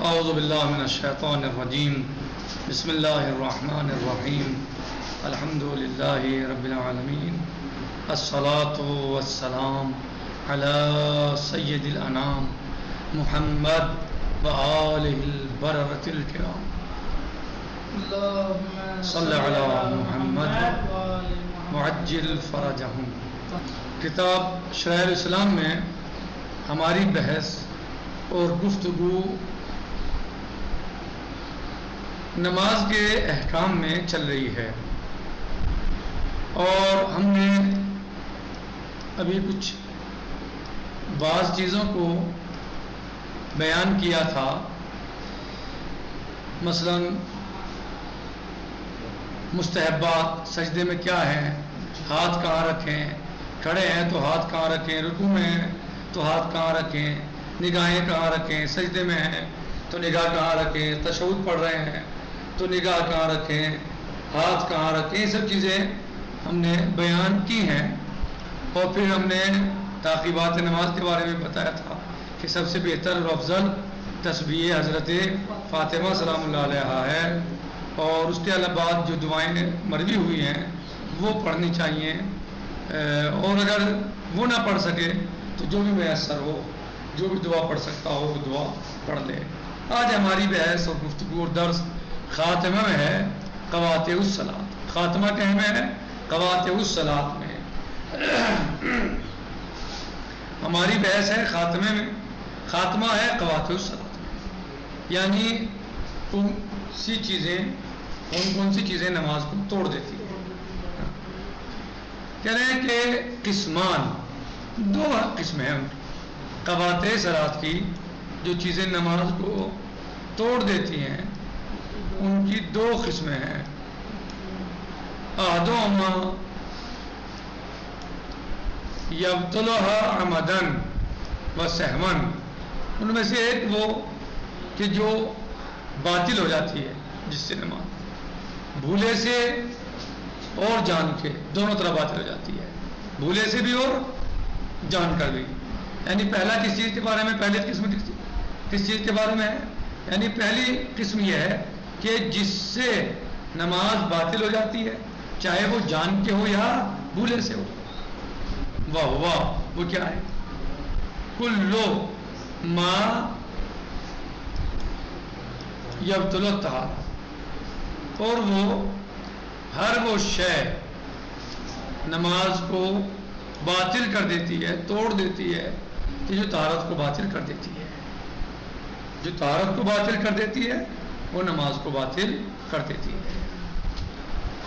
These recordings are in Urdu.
اعوذ باللہ من الشیطان الرجیم بسم اللہ الرحمن الرحیم الحمد للہ رب العالمین الصلاۃ والسلام علی سید الانام محمد وآلہ البررۃ الکرام صلی علی محمد معجل فرجہم۔ کتاب شرح الاسلام میں ہماری بحث اور گفتگو نماز کے احکام میں چل رہی ہے، اور ہم نے ابھی کچھ بعض چیزوں کو بیان کیا تھا، مثلا مستحبات سجدے میں کیا ہیں، ہاتھ کہاں رکھیں، کھڑے ہیں تو ہاتھ کہاں رکھیں، رکوع میں ہیں تو ہاتھ کہاں رکھیں، نگاہیں کہاں رکھیں، سجدے میں ہیں تو نگاہ کہاں رکھیں، تشہد پڑھ رہے ہیں تو نگاہ کہاں رکھیں، ہاتھ کہاں رکھیں، یہ سب چیزیں ہم نے بیان کی ہیں۔ اور پھر ہم نے تعقیبات نماز کے بارے میں بتایا تھا کہ سب سے بہتر اور افضل تسبیح حضرت فاطمہ سلام اللہ علیہا ہے، اور اس کے علاوہ جو دعائیں مروی ہوئی ہیں وہ پڑھنی چاہیے، اور اگر وہ نہ پڑھ سکے تو جو بھی میسر ہو، جو بھی دعا پڑھ سکتا ہو وہ دعا پڑھ لے۔ آج ہماری بحث اور گفتگو اور درس خاتمہ میں ہے، قواطع الصلاۃ۔ خاتمہ کہیں میں ہے، قواطع الصلاۃ میں ہماری بحث ہے خاتمے میں۔ خاتمہ ہے قواطع الصلاۃ میں، یعنی کون سی چیزیں نماز کو توڑ دیتی ہیں۔ کہہ رہے ہیں کہ قسمان، دو قسمیں ہیں قواطع صلاۃ کی، جو چیزیں نماز کو توڑ دیتی ہیں ان کی دو قسمیں ہیں۔ احدہما یبطلها عمدا و سہوا، ان میں سے ایک وہ کہ جو باطل ہو جاتی ہے، جس سے نماز بھولے سے اور جان کے دونوں طرح باطل ہو جاتی ہے، بھولے سے بھی اور جان کر بھی۔ یعنی پہلا کس چیز کے بارے میں، پہلی قسم کس چیز کے بارے میں ہے، یعنی پہلی قسم یہ ہے کہ جس سے نماز باطل ہو جاتی ہے، چاہے وہ جان کے ہو یا بھولے سے ہو۔ واہ واہ، وہ کیا ہے؟ کلو ما یبطل الطہارہ، اور وہ ہر وہ شے نماز کو باطل کر دیتی ہے، توڑ دیتی ہے، کہ جو طہارت کو باطل کر دیتی ہے، جو طہارت کو باطل کر دیتی ہے وہ نماز کو باطل کر دیتی ہے۔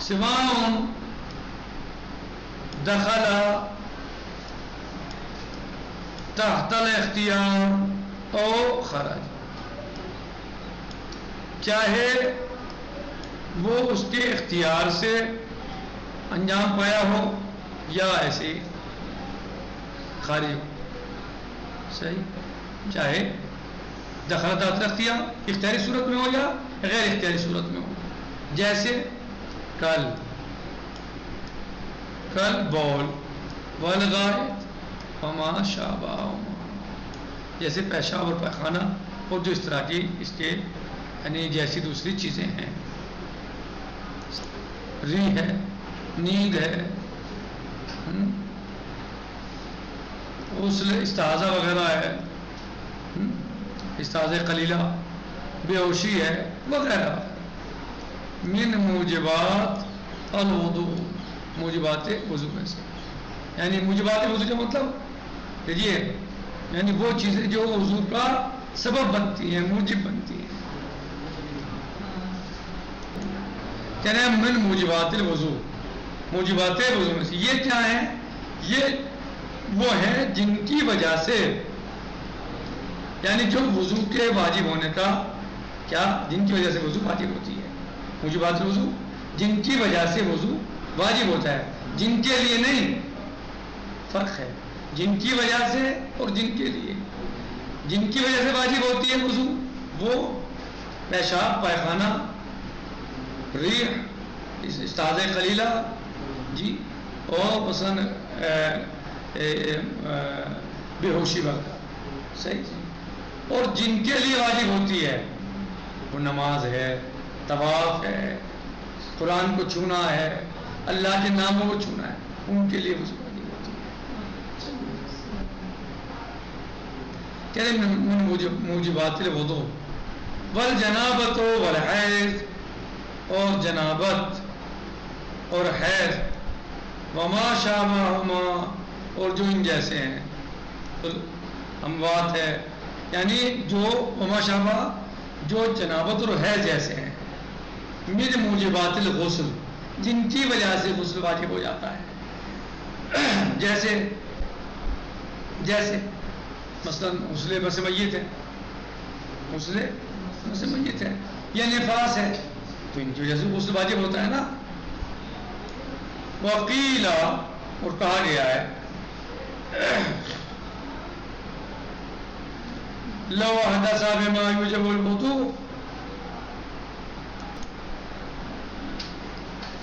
سواء دخل تحت الاختیار او خرج، چاہے وہ اس کے اختیار سے انجام پایا ہو یا ایسے خارج ہو، صحیح، چاہے دخل تحت الاختیار اختیاری صورت میں ہو یا غیر اختیاری صورت میں ہو، جیسے کل بول والغائط وما شابہ، جیسے پیشاب اور پیخانہ اور جو اس طرح کی اس کے یعنی جیسی دوسری چیزیں ہیں، ری ہے، نیند ہے، غسل استحاضہ وغیرہ ہے، استحاضہ قلیلہ، بے ہوشی ہے وغیرہ۔ من موجبات الوضوء، موجبات وضو میں سے، یعنی موجبات وضو کا مطلب یہ، یعنی وہ چیزیں جو وضو کا سبب بنتی ہیں، موجب بنتی ہیں۔ کہنا ہے من موجبات الوضو، موجبات وضو میں سے یہ کیا ہیں؟ یہ وہ ہیں جن کی وجہ سے، یعنی جو وضو کے واجب ہونے کا کیا، جن کی وجہ سے وضو واجب ہوتی ہے، موجبات الوضو جن کی وجہ سے وضو واجب ہوتا ہے، جن کے لیے نہیں، فرق ہے، جن کی وجہ سے اور جن کے لیے۔ جن کی وجہ سے واجب ہوتی ہے وضو، وہ پیشاب، پیخانہ، ریح، استحاضہ قلیلہ جی، اور مثلا بے ہوشی وغیرہ، صحیح، اور جن کے لیے واجب ہوتی ہے وہ نماز ہے، طواف ہے، قرآن کو چھونا ہے، اللہ کے ناموں کو چھونا ہے، ان کے لیے وضو واجب ہوتی ہے۔ کہہ رہے من موجبات الوضو والجنابت والحیض، اور جنابت اور حیض، وما شابہما، اور جو ان جیسے ہیں، اموات ہے، یعنی جو وما شابہ، جو جنابت اور حیض جیسے ہیں، من موجبات الغسل، جن کی وجہ سے غسل واجب ہو جاتا ہے، جیسے مثلا غسل بس میت ہے، غسل بس میت ہے، یا نفاس ہے، تو ان کی وجہ سے غسل واجب ہوتا ہے نا۔ وقیل، اور کہا گیا ہے لو حدث بما یوجب الوضوء،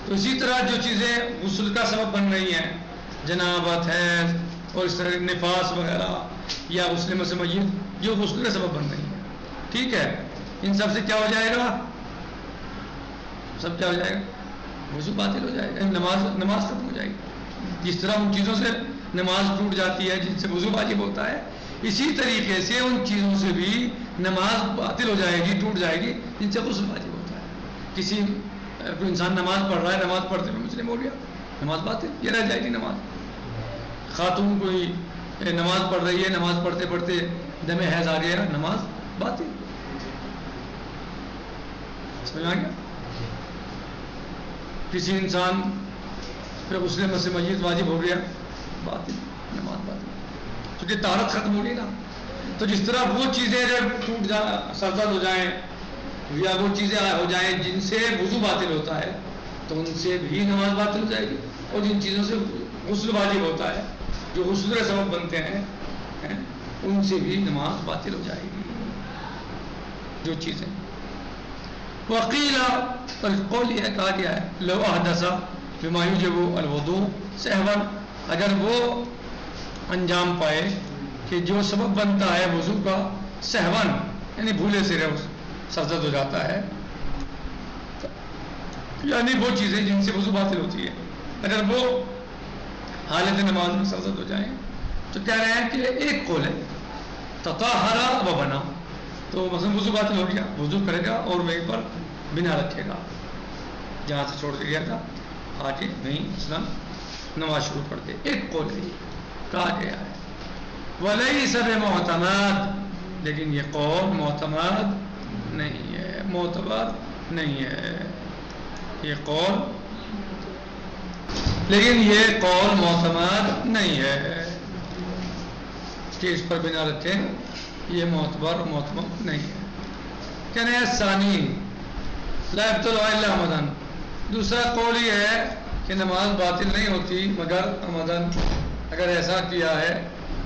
تو اسی طرح جو چیزیں غسل کا سبب بن رہی ہیں، جنابت ہے اور اس طرح نفاس وغیرہ، یا غسل مس میت جو غسل کا سبب بن رہی ہیں، ٹھیک ہے، ان سب سے کیا ہو جائے گا؟ سب کیا ہو جائے گا؟ وضو باطل ہو جائے گا، نماز ختم ہو جائے گی۔ جس طرح ان چیزوں سے نماز ٹوٹ جاتی ہے جن سے وضو واجب ہوتا ہے، اسی طریقے سے ان چیزوں سے بھی نماز باطل ہو جائے گی، ٹوٹ جائے گی، جن سے غسل واجب ہوتا ہے۔ کوئی انسان نماز پڑھ رہا ہے، نماز پڑھتے ہوئے مسلم ہو گیا، نماز باطل، یہ رہ جائے گی نماز۔ خاتون کوئی نماز پڑھ رہی ہے، نماز پڑھتے پڑھتے دم حیض آ گیا، نماز باطل۔ سمجھ آ گیا؟ کسی انسان پہ غسل مس میت واجب ہو گیا، باطل، نماز باطل، کیونکہ طہارت ختم ہو گئی نا۔ تو جس طرح وہ چیزیں جب سرزد ہو جائیں یا وہ چیزیں ہو جائیں جن سے وضو باطل ہوتا ہے، تو ان سے بھی نماز باطل ہو جائے گی، اور جن چیزوں سے غسل واجب ہوتا ہے، جو غسل کے سبب بنتے ہیں، ان سے بھی نماز باطل ہو جائے گی، جو چیزیں۔ وقیل، پر قول یہ کہا گیا ہے لو احدث بما یوجب الوضوء سہوا، اگر وہ انجام پائے کہ جو سبب بنتا ہے وضو کا، سہوا یعنی بھولے سے سرزد ہو جاتا ہے، یعنی وہ چیزیں جن سے وضو باطل ہوتی ہے، اگر وہ حالت نماز میں سرزد ہو جائیں، تو کہہ رہے ہیں کہ ایک قول ہے تطہر و بنا، تو مثلا وضو باطل ہو گیا، وضو کرے گا اور وہیں پر بنا رکھے گا جہاں سے چھوڑ کے گیا تھا، آگے نہیں مثلا نماز شروع کر دے، ایک قول ہے کہا گیا ہے۔ ولیس بمعتمد، لیکن یہ قول معتمد نہیں ہے، معتبر نہیں ہے یہ قول، لیکن یہ قول معتمد نہیں ہے کہ اس پر بنا رکھیں، یہ معتبر نہیں ہے۔ کہنے ہیں ثانی لا یبطل الا عمدن، دوسرا قول یہ ہے کہ نماز باطل نہیں ہوتی مگر عمدن، اگر ایسا کیا ہے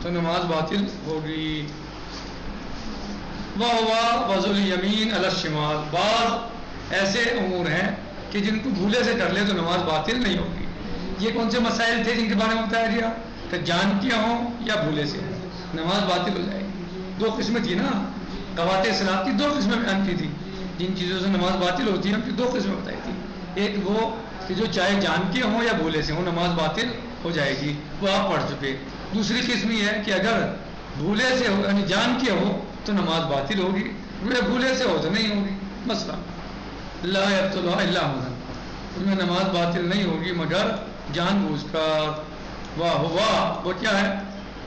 تو نماز باطل ہوگی۔ وَهُوَ وَضْعُ الْيَمِينِ عَلَى الشِّمَالِ، بعض ایسے امور ہیں کہ جن کو بھولے سے کر لے تو نماز باطل نہیں ہوگی۔ یہ کون سے مسائل تھے جن کے بارے میں بتایا گیا کہ جان کے ہوں یا بھولے سے نماز باطل ہو جائے گی؟ دو قسمیں تھی نا، قواعد صلاۃ کی دو قسمیں بیان کی تھی، جن چیزوں سے نماز باطل ہوتی ہے ان کی دو قسمیں بتائی تھی۔ ایک وہ کہ جو چاہے جان کے ہوں یا بھولے سے ہوں نماز باطل ہو جائے گی، وہ آپ پڑھ چکے۔ دوسری قسم یہ ہے کہ اگر بھولے سے ہو یعنی جان کے ہو تو نماز باطل ہوگی، بھولے سے ہو تو نہیں ہوگی۔ مثلا لا یبطل الا عمدا، ان میں نماز باطل نہیں ہوگی مگر جان بوجھ کر۔ وہ کیا ہے؟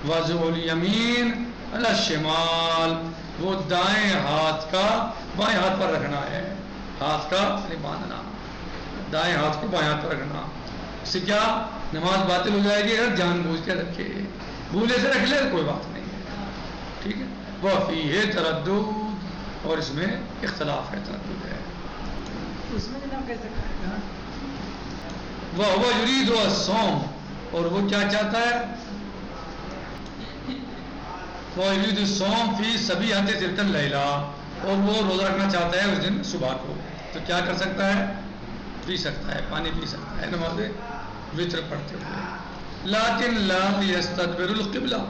وضع الیمین علی الشمال، وہ دائیں ہاتھ کا بائیں ہاتھ پر رکھنا ہے، ہاتھ کا یعنی باندھنا، دائیں ہاتھ کو بائیں ہاتھ پر رکھنا، اس سے کیا نماز باطل ہو جائے گی اگر جان بوجھ کے رکھے، بھولے سے رکھ لے کوئی بات نہیں ہے، ٹھیک ہے۔ وہ فیہ تردد، اور اس میں اختلاف ہے، تردد ہے۔ اس میں جناب کیسے کھائے گا؟ وہ یرید الصوم، اور وہ کیا چاہتا ہے؟ وہ یرید الصوم فی صبیحۃ تلک اللیلہ، اور وہ روزہ رکھنا چاہتا ہے اس دن صبح کو، تو کیا کر سکتا ہے؟ پی سکتا ہے، پانی پی سکتا ہے نماز وتر پڑھتے ہوئے، لیکن لا یستدبر القبلہ،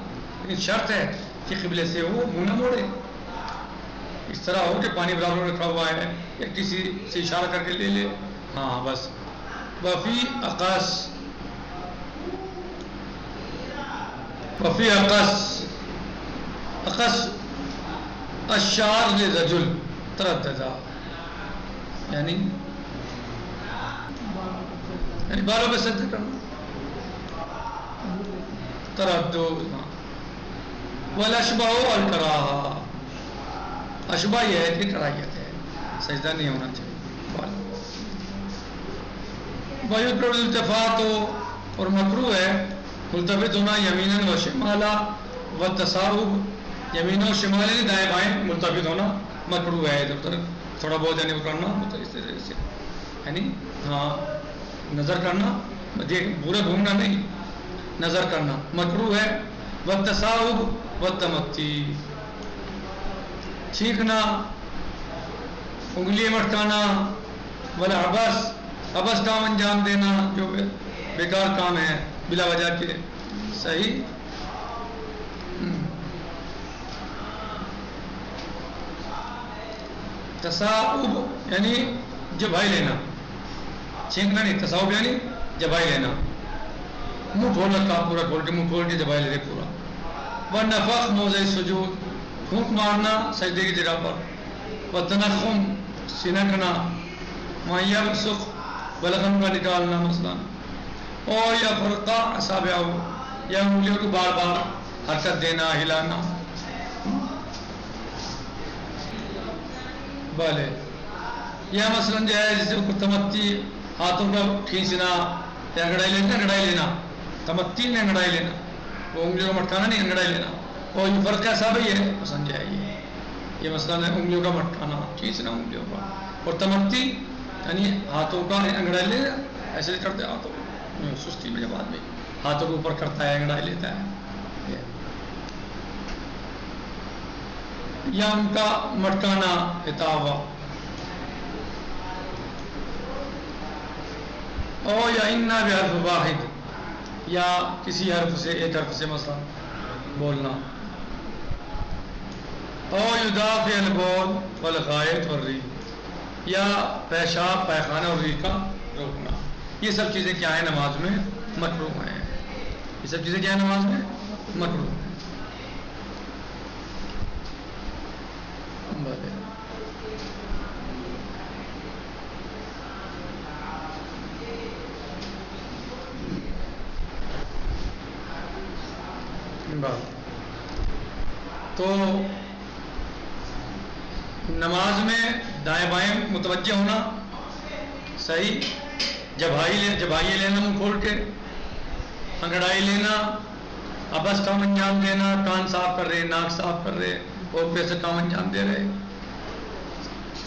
لیکن شرط ہے کہ قبلے سے وہ منہ نہ موڑے، اس طرح ہو کہ پانی برابر رکھا ہوا ہے یا کسی سے اشارہ کر کے لے لے. ہاں بس. وفی اقص الشعر للرجل ترددا یعنی بالوں پہ سجدہ کرنا تردد. والاشبہ الکراہہ اشبہ یہ ہے کہ کراہیت ہے سجدہ نہیں ہونا چاہیے. وَيُكْرَهُ الْالْتِفَاتُ اور مکروہ ہے ملتفت ہونا یمیناً و شمالا والتصاحب یمین و شمال یعنی دائیں بائیں ملتفت ہونا مکروہ ہے. ادھر ادھر تھوڑا بہت یعنی کرنا اس طرح سے یعنی ہاں نظر کرنا دیکھ پورا گھومنا نہیں نظر کرنا مکروہ ہے. والتصاحب والتمتی چھینکنا انگلیاں مٹکانا والعبث عبث کام انجام دینا جو بیکار کام ہے بلا وجہ کے. صحیح. تصاحب یعنی جبھائی لینا چھینکنا نہیں. تصاحب یعنی جبھائی لینا منہ کھول رکھا پورا کھول کے منہ کھول کے جبھائی لے پورا. والنفخ موضع سجود پھونک مارنا سجدے کی جگہ پر. والتنخم سینکنا. وَيَبْسُخ بلغم کا نکالنا مثلا. اور یا فرقہ اصابع یا انگلیوں کو بار بار حرکت دینا ہلانا. بھلے یا مثلا جو ہے جسے تمتی ہاتھوں کا کھینچنا یا انگڑائی لینا تمتی نے انگڑائی لینا وہ انگلیوں کا مٹکانا نہیں انگڑائی لینا. اور یہ فرق ایسا بھی ہے پسند ہے یہ مثلا انگلیوں کا مٹکانا کھینچنا انگلیوں کا. اور تمتی یعنی ہاتھوں کا انگڑائی لینا ایسے کرتے ہاتھوں سستی میں جب آدمی ہاتھوں کو اوپر کرتا ہے انگڑائی لیتا ہے یا ان کا مٹکانا اتاوا. او یا انا بحرف واحد یا کسی حرف سے ایک حرف سے مثلا بولنا. او یدافع البول والغائط والریح یا پیشاب پیخانہ اور ریح کا روکنا. یہ سب چیزیں کیا ہیں نماز میں مکروہ ہیں. یہ سب چیزیں کیا ہیں نماز میں مکروہ ہیں. تو نماز میں دائیں بائیں متوجہ ہونا صحیح. جبھائی لینا منہ کھول کے انگڑائی لینا عبث کام انجام دینا کان صاف کر رہے ناک صاف کر رہے اور پیسے کام انجام دے رہے.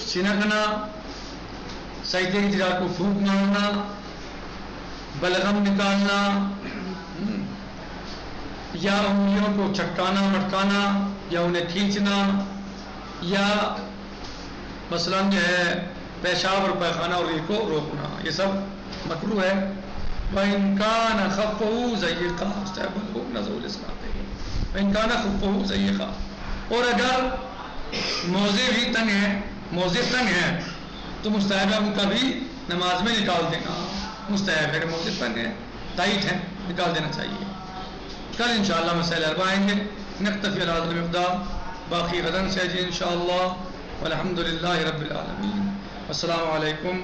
سینکنا سجدے کی جگہ کو پھونک مارنا بلغم نکالنا یا انگلیوں کو چٹکانا مٹکانا یا انہیں کھینچنا یا مثلا جو ہے پیشاب اور پیخانہ اور ریح کو روکنا. یہ سب مکروہ ہے. وَإِنْ كَانَ خَفُّهُ ضَيِّقًا مُسْتَحَبٌ نَزُولُ الْإِسْرَافِ. وَإِنْ كَانَ خُفُّهُ ضَيِّقًا اور اگر موزے بھی تنگ ہیں موزے تنگ ہیں تو مستحب ہے ان کا بھی نماز میں نکال دینا مستحب ہے. موزے تنگ ہیں ٹائٹ ہیں نکال دینا چاہیے. کل انشاءاللہ مسائل اربع آئیں گے. نکتفی علی هذا المقدار باقی غدن سے جی انشاءاللہ والحمد للہ رب العالمین. السلام علیکم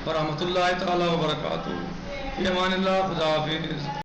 ورحمۃ اللہ تعالی وبرکاتہ. فی امان اللہ. خدا حافظ.